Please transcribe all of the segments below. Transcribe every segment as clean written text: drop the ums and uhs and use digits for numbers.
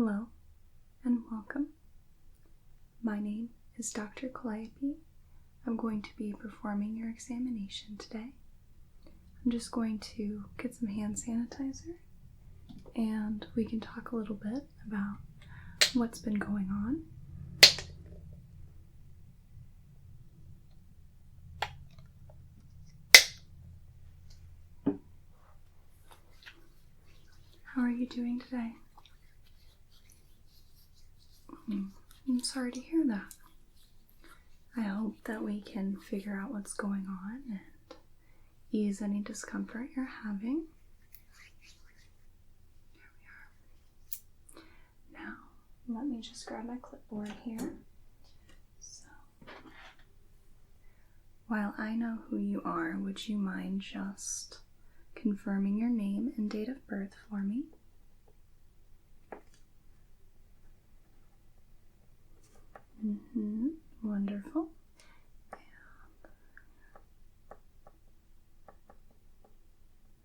Hello and welcome. My name is Dr. Calliope. I'm going to be performing your examination today. I'm just going to get some hand sanitizer and we can talk a little bit about what's been going on. How are you doing today? I'm sorry to hear that. I hope that we can figure out what's going on and ease any discomfort you're having. Here we are. Now, let me just grab my clipboard here. So, while I know who you are, would you mind just confirming your name and date of birth for me? Wonderful.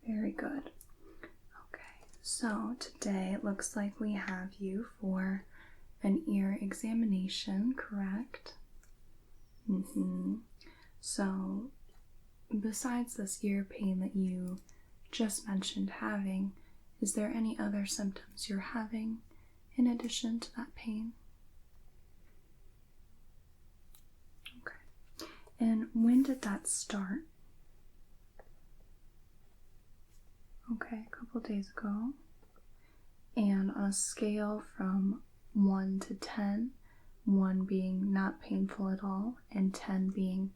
Very good. Okay, so today it looks like we have you for an ear examination, correct? So, besides this ear pain that you just mentioned having, is there any other symptoms you're having in addition to that pain? And when did that start? Okay, a couple days ago. And on a scale from 1 to 10, 1 being not painful at all, and 10 being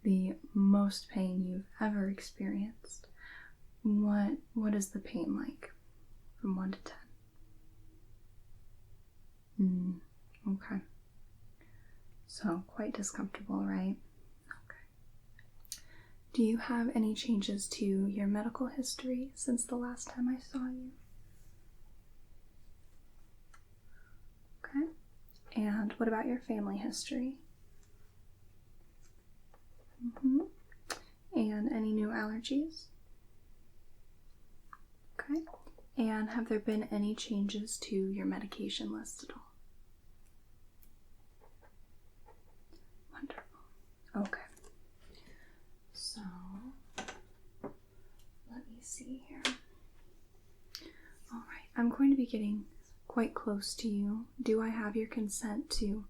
the most pain you've ever experienced, what is the pain like from 1 to 10? Okay. So quite discomfortable, right? Do you have any changes to your medical history since the last time I saw you? Okay. And what about your family history? And any new allergies? Okay. And have there been any changes to your medication list at all? Wonderful. Okay. So, let me see here. All right, I'm going to be getting quite close to you. Do I have your consent to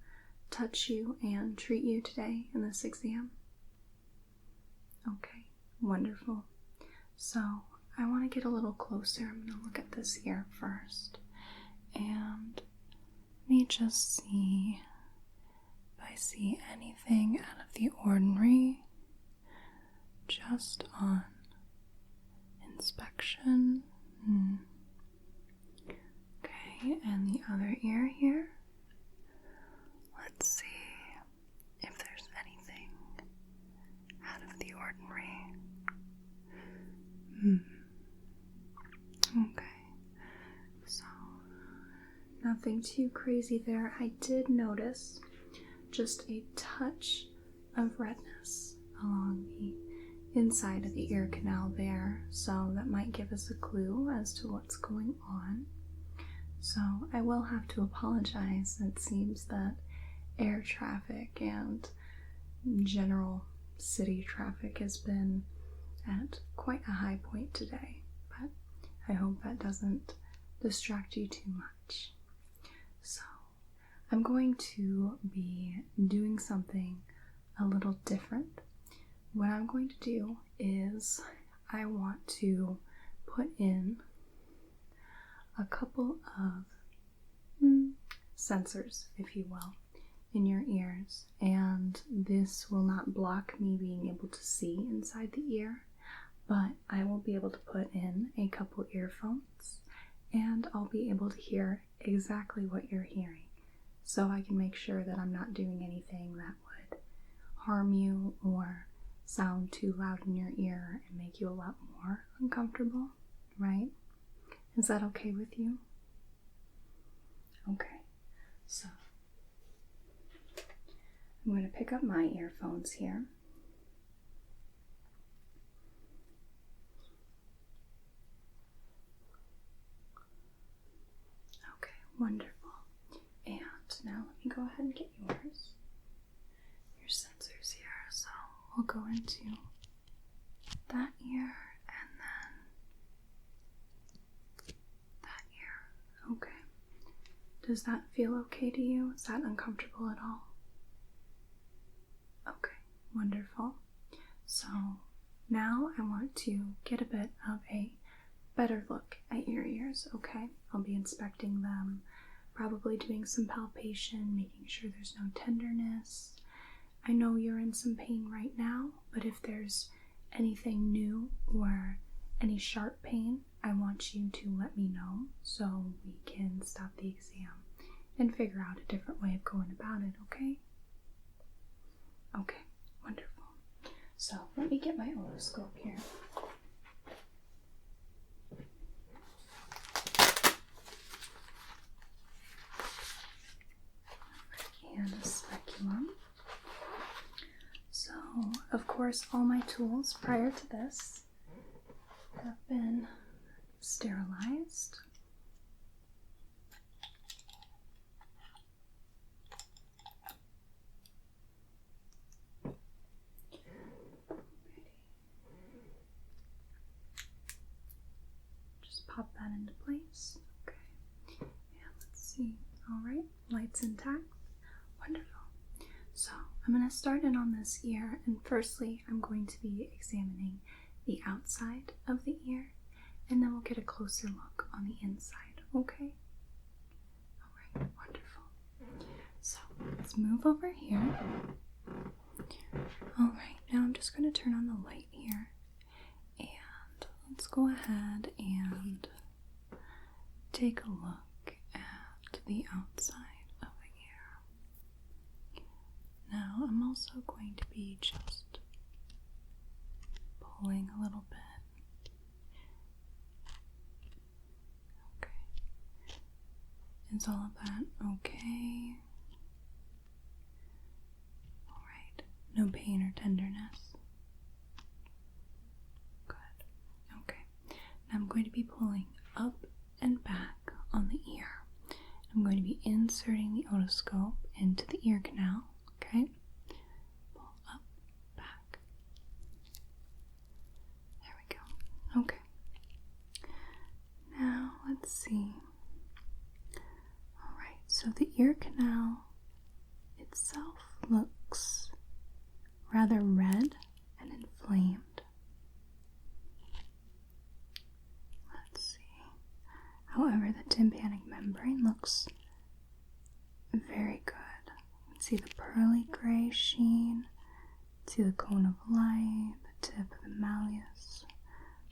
touch you and treat you today in this exam? Okay, wonderful. So, I want to get a little closer. I'm going to look at this ear first. And let me just see if I see anything out of the ordinary. Just on inspection. Okay, and the other ear here. Let's see if there's anything out of the ordinary. Okay, so nothing too crazy there. I did notice just a touch of redness along the inside of the ear canal there, so that might give us a clue as to what's going on. So I will have to apologize. It seems that air traffic and general city traffic has been at quite a high point today, but I hope that doesn't distract you too much. So I'm going to be doing something a little different. What I'm going to do is I want to put in a couple of sensors, if you will, in your ears, and this will not block me being able to see inside the ear, but I will be able to put in a couple earphones and I'll be able to hear exactly what you're hearing, so I can make sure that I'm not doing anything that would harm you or sound too loud in your ear and make you a lot more uncomfortable, right? Is that okay with you? Okay, so I'm going to pick up my earphones here. Okay, Wonderful. And now let me go ahead and get yours. Your sensors here. So we'll go into that ear and then that ear. Okay. Does that feel okay to you? Is that uncomfortable at all? Okay, wonderful. So now I want to get a bit of a better look at your ears, okay? I'll be inspecting them, probably doing some palpation, making sure there's no tenderness. I know you're in some pain right now, but if there's anything new or any sharp pain, I want you to let me know so we can stop the exam and figure out a different way of going about it, okay? Okay, wonderful. So let me get my otoscope here. And a speculum. So, of course, all my tools prior to this have been sterilized. Just pop that into place. Okay. And let's see. All right, lights intact. Wonderful. So I'm going to start in on this ear, and firstly I'm going to be examining the outside of the ear, and then we'll get a closer look on the inside, okay? Alright, wonderful. So let's move over here. Alright, now I'm just going to turn on the light here, and let's go ahead and take a look at the outside. Now, I'm also going to be just pulling a little bit. Okay. Is all of that okay? Alright. No pain or tenderness? Good. Okay. Now I'm going to be pulling up and back on the ear. I'm going to be inserting the otoscope into the ear canal. Okay, pull up, back. There we go. Okay. Now, let's see. Alright, so the ear canal itself looks rather red and inflamed. Let's see. However, the tympanic membrane looks very good. See the pearly gray sheen, see the cone of light, the tip of the malleus.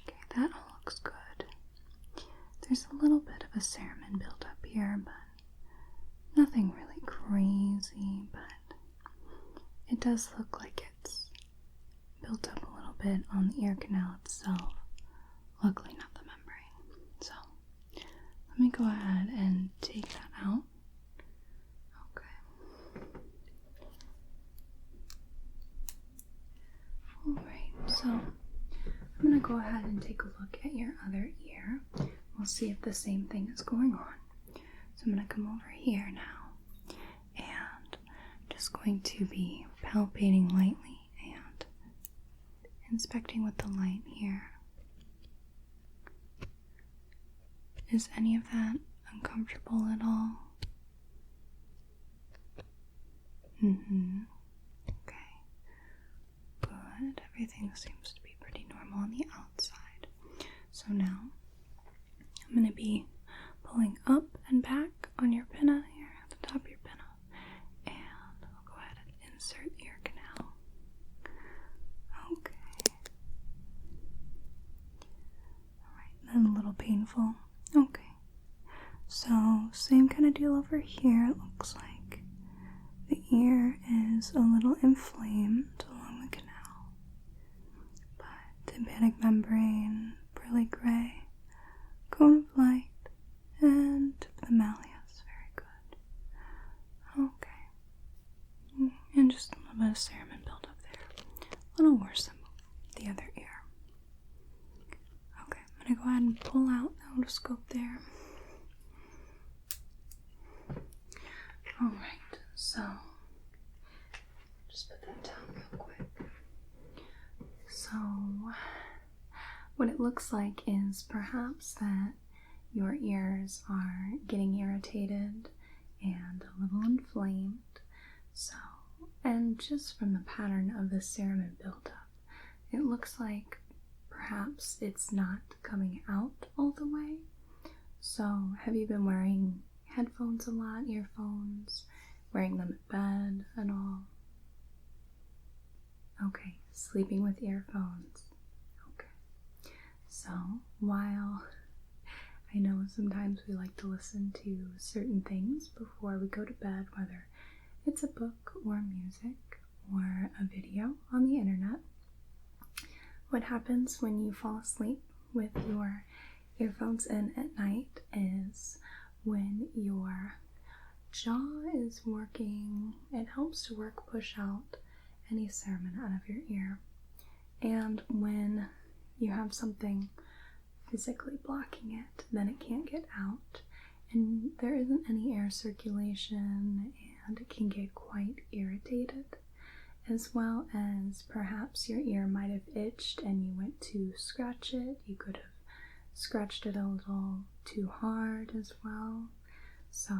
Okay, that all looks good. There's a little bit of a cerumen built up here, but nothing really crazy, but it does look like it's built up a little bit on the ear canal itself. Luckily not the membrane. So let me go ahead and take that out. Alright, so I'm going to go ahead and take a look at your other ear. We'll see if the same thing is going on. So I'm going to come over here now, and I'm just going to be palpating lightly and inspecting with the light here. Is any of that uncomfortable at all? Good. Everything seems to be pretty normal on the outside. So now I'm going to be pulling up and back on your pinna here at the top of your pinna, and I'll go ahead and insert the ear canal. Okay. Alright, then a little painful. Okay. So same kind of deal over here. It looks like the ear is a little inflamed along the canal. Tympanic membrane, pearly gray, cone of light, and tip of the malleus. Very good. Okay. And just a little bit of cerumen built up there. A little worse than the other ear. Okay, I'm going to go ahead and pull out the otoscope there. Alright, so just put that down real quick. So, what it looks like is perhaps that your ears are getting irritated and a little inflamed. So, and just from the pattern of the serum and buildup, it looks like perhaps it's not coming out all the way. So, have you been wearing headphones a lot, earphones, wearing them at bed at all? Okay, sleeping with earphones. Okay. So, while I know sometimes we like to listen to certain things before we go to bed, whether it's a book or music or a video on the internet, what happens when you fall asleep with your earphones in at night is when your jaw is working, it helps to push out any serum out of your ear. And when you have something physically blocking it, then it can't get out, and there isn't any air circulation, and it can get quite irritated, as well as perhaps your ear might have itched and you went to scratch it. You could have scratched it a little too hard as well. So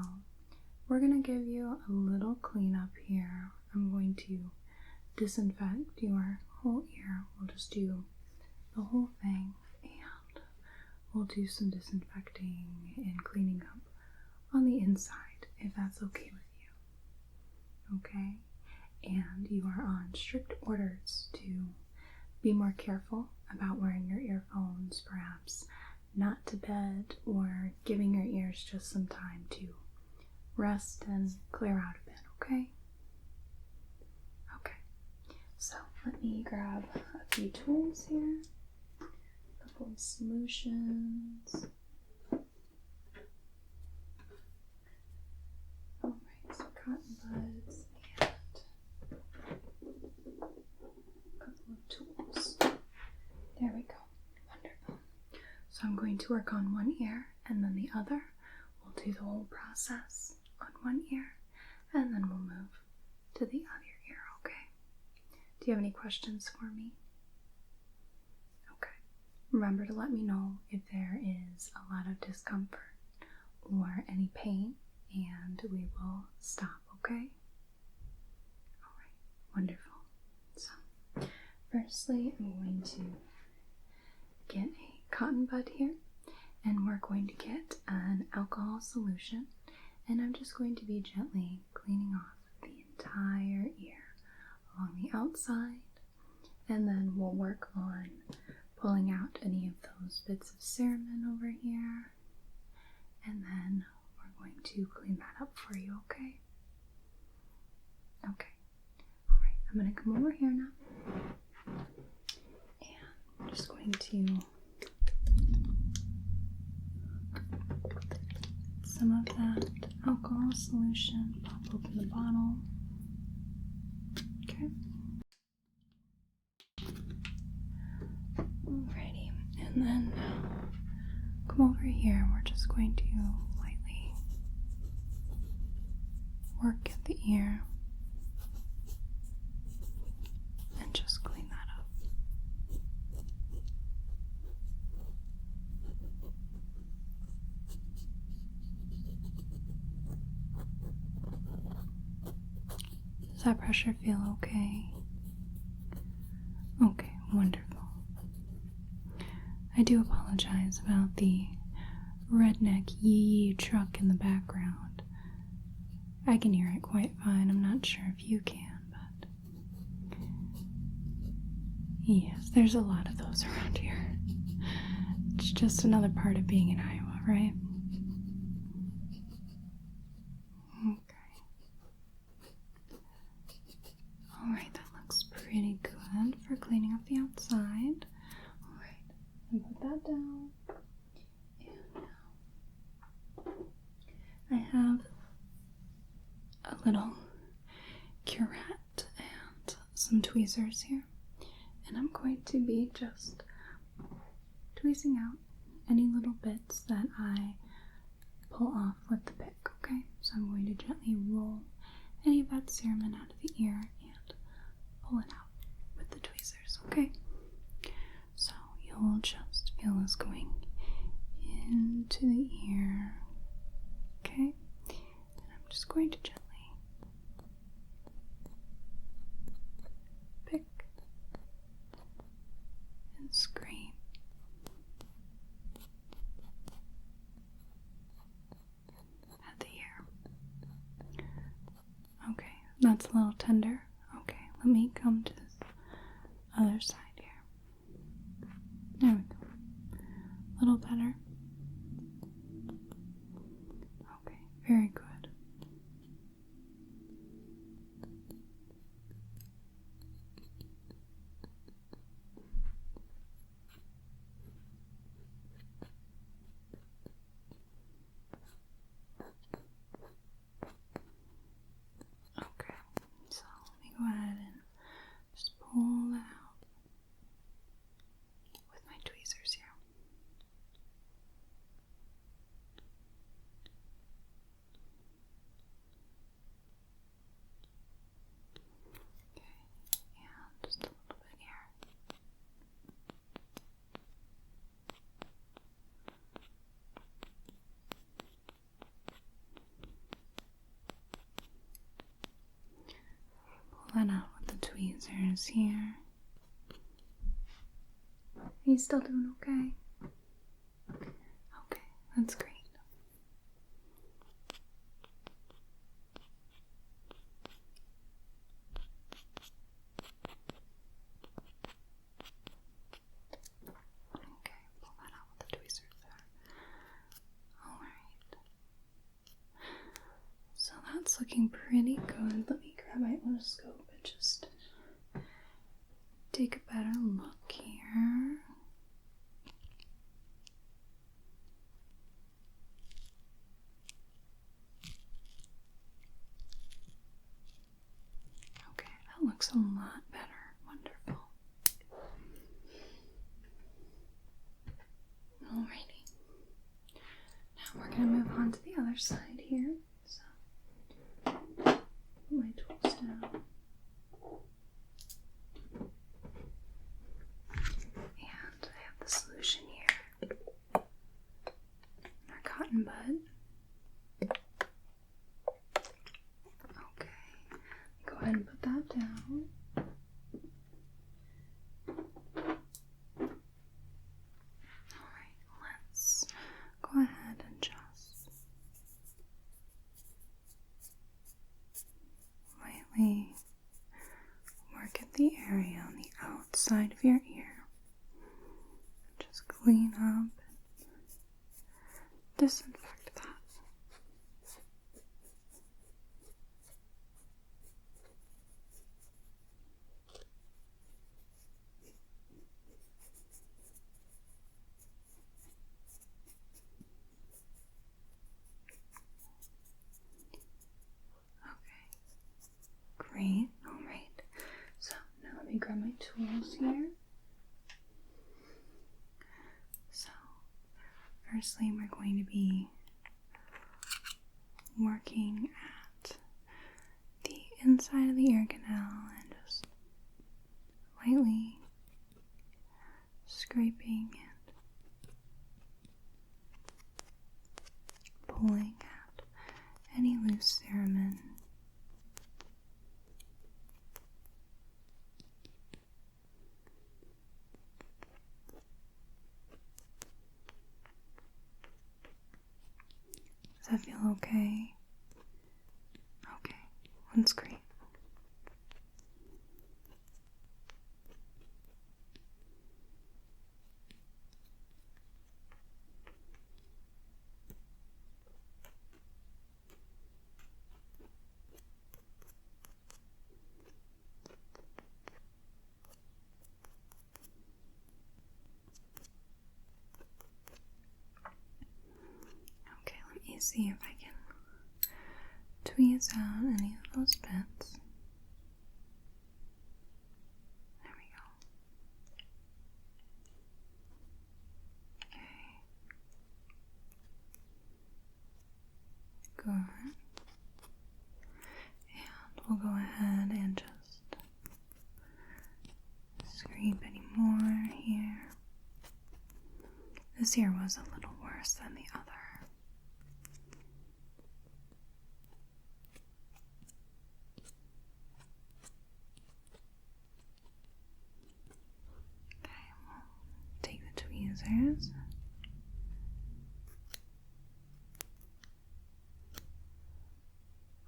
we're going to give you a little cleanup here. I'm going to disinfect your whole ear. We'll just do the whole thing, and we'll do some disinfecting and cleaning up on the inside, if that's okay with you. Okay? And you are on strict orders to be more careful about wearing your earphones, perhaps not to bed, or giving your ears just some time to rest and clear out a bit, okay? Okay, so let me grab a few tools here, a couple of solutions. Alright, so cotton buds and a couple of tools. There we go. Wonderful. So I'm going to work on one ear and then the other. We'll do the whole process on one ear and then we'll move to the other ear, okay? Do you have any questions for me? Okay. Remember to let me know if there is a lot of discomfort or any pain, and we will stop, okay? Alright, wonderful. So, firstly, I'm going to get a cotton bud here, and we're going to get an alcohol solution, and I'm just going to be gently cleaning off the entire ear along the outside, and then we'll work on pulling out any of those bits of cerumen over here, and then we're going to clean that up for you, okay? Okay. Alright, I'm going to come over here now, and I'm just going to some of that alcohol solution, pop open the bottle. Okay. Alrighty, and then come over here. We're just going to lightly work at the ear and just clean that up. Does that pressure feel okay? Okay, wonderful. I do apologize about the redneck yee-yee truck in the background. I can hear it quite fine. I'm not sure if you can, but yes, there's a lot of those around here. It's just another part of being in Iowa, right? Alright, that looks pretty good for cleaning up the outside. Alright, and put that down. And now I have a little curette and some tweezers here. And I'm going to be just tweezing out any little bits that I pull off with the pick, okay? So I'm going to gently roll any of that cerumen out of the ear and pull it out with the tweezers, okay? So you'll just feel this going into the ear, okay? And I'm just going to gently pick and scrape at the ear. Okay, that's a little tender. Okay, let me come to this other side here. There we go. A little better. Okay, very good. Okay, so let me go ahead and just pull that out with my tweezers here. Okay, and just a little bit here. Pull that out with the tweezers here. Are you still doing okay? Okay, that's great. Okay, pull that out with the tweezers there. Alright. So that's looking pretty good. Let me grab my otoscope and just take a better look here. Okay, that looks a lot better. Wonderful. Alrighty. Now we're going to move on to the other side here. So, put my tools down. And I have the solution here. Our cotton bud. Okay. Go ahead and put that down. Alright, let's go ahead and just lightly work at the area on the outside of your ear. Just clean up and disinfect that. Great, alright. So now let me grab my tools here. So, firstly, we're going to be working at the inside of the ear canal and just lightly scraping and pulling out any loose cerumen. Does that feel okay? Okay, that's great. Okay, let me see if I can tweeze out any of those bits. There we go. Okay. Good. This ear was a little worse than the other. Okay, we'll take the tweezers.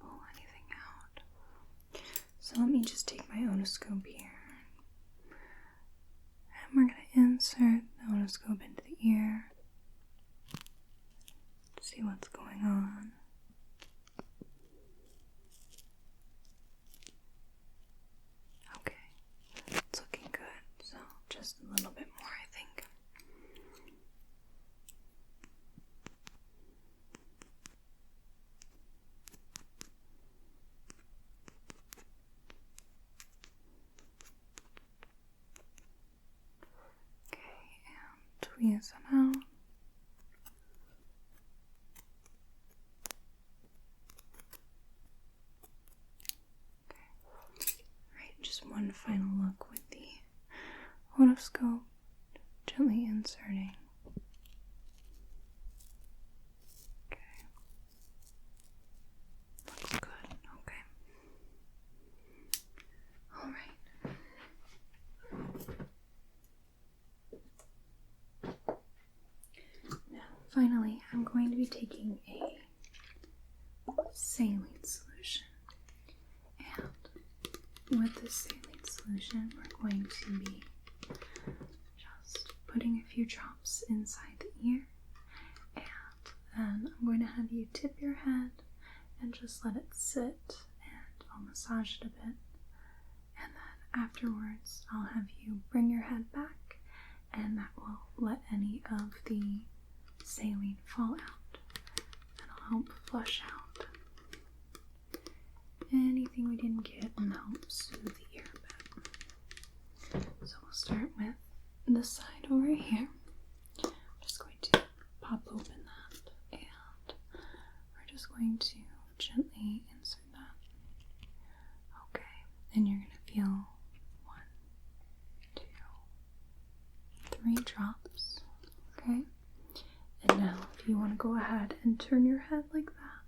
Pull anything out. So let me just take my otoscope here. And we're going to insert the otoscope into the ear to see what's going on. Okay, it's looking good, so just a little bit more, I think. Tweeze them out. Okay. Alright, just one final look with the otoscope, gently inserting. Okay. Looks good. Okay. Alright. Finally, I'm going to be taking a saline solution, and with this saline solution, we're going to be just putting a few drops inside the ear, and then I'm going to have you tip your head and just let it sit, and I'll massage it a bit, and then afterwards I'll have you bring your head back, and that will let any of the saline fall out, and I'll help flush out anything we didn't get and help soothe the ear a bit. So we'll start with this side over here. I'm just going to pop open that, and we're just going to gently insert that. Okay, and you're going to feel 1, 2, 3 drops. Okay. And now, if you want to go ahead and turn your head like that.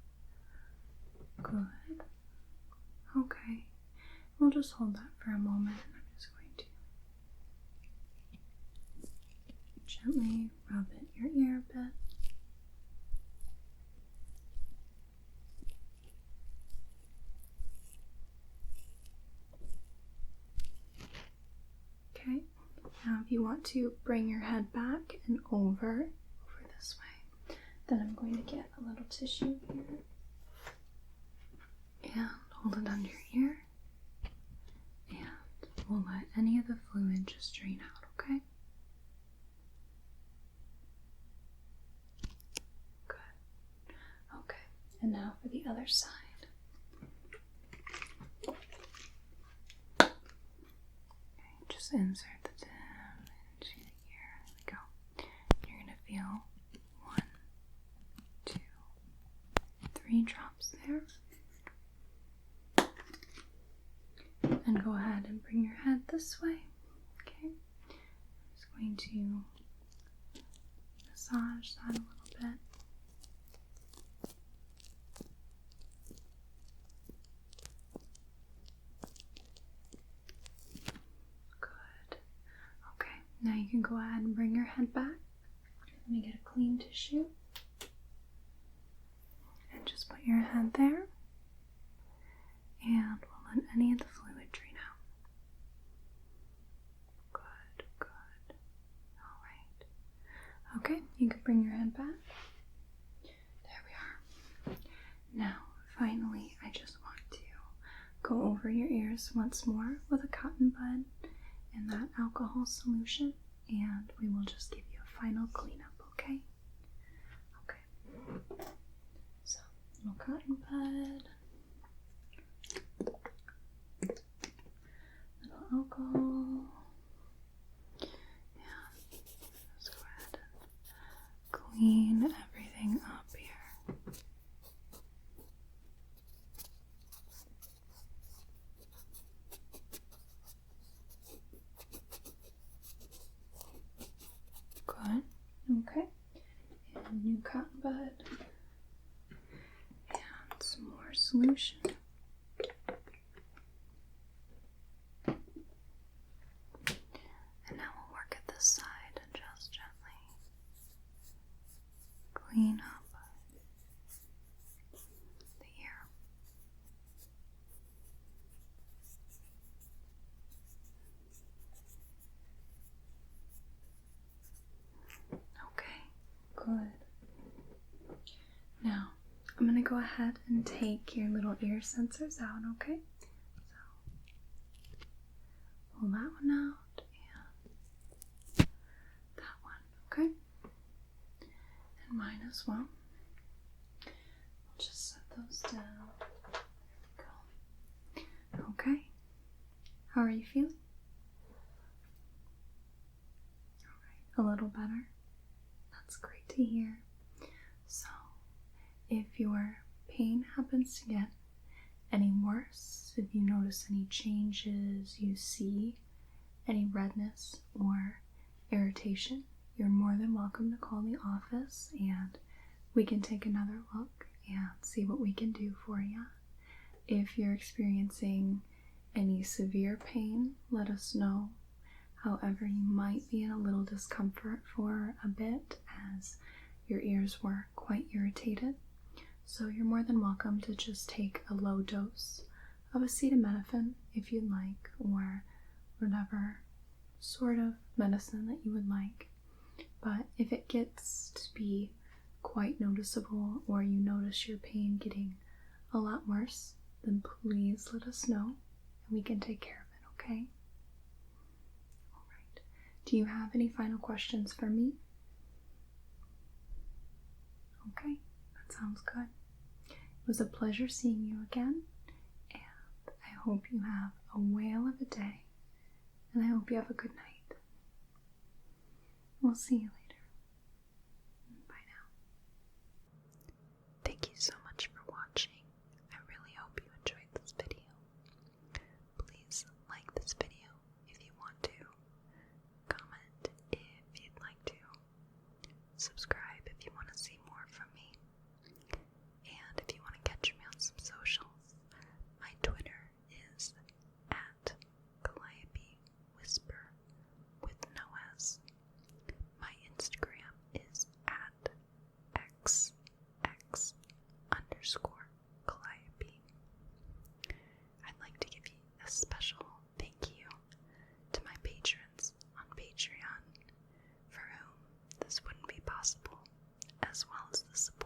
Good. Okay. We'll just hold that for a moment, and I'm just going to gently rub at your ear a bit. Okay. Now, if you want to bring your head back and over this way, then I'm going to get a little tissue here and hold it under your ear, and we'll let any of the fluid just drain out, okay? Good. Okay, and now for the other side. Okay, just insert the tip into the ear. There we go. You're going to feel 1, 2, 3 drops there. And go ahead and bring your head this way. Okay. I'm just going to massage that a little bit. Good. Okay. Now you can go ahead and bring your head back. Let me get a clean tissue. And just put your head there. And we'll let any of the fluid drain out. Good, good. Alright. Okay, you can bring your head back. There we are. Now, finally, I just want to go over your ears once more with a cotton bud and that alcohol solution, and we will just give you a final cleanup, okay? Okay. So, little cotton bud. Little alcohol. Yeah. Let's go ahead and clean everything up here. Good. Okay. solution. And now we'll work at this side and just gently clean up the ear. Okay, good. Now, I'm going to go ahead and take your little ear sensors out, okay? So, pull that one out and that one, okay? And mine as well. I'll just set those down. There we go. Okay. How are you feeling? Alright, a little better. That's great to hear. So, if your pain happens to get any worse, if you notice any changes, you see any redness or irritation, you're more than welcome to call the office and we can take another look and see what we can do for you. If you're experiencing any severe pain, let us know. However, you might be in a little discomfort for a bit as your ears were quite irritated. So you're more than welcome to just take a low dose of acetaminophen if you'd like, or whatever sort of medicine that you would like. But if it gets to be quite noticeable or you notice your pain getting a lot worse, then please let us know and we can take care of it, okay? Alright. Do you have any final questions for me? Okay, that sounds good. It was a pleasure seeing you again, and I hope you have a whale of a day, and I hope you have a good night. We'll see you later. Bye now. Thank you so much for watching. I really hope you enjoyed this video. Please like this video if you want to, comment if you'd like to, subscribe if you want to see more from me. And if you want to catch me on some socials, my Twitter is at Calliope Whisper with no S. My Instagram is at XX_Calliope. I'd like to give you a special thank you to my patrons on Patreon, for whom this wouldn't be possible, as well as the support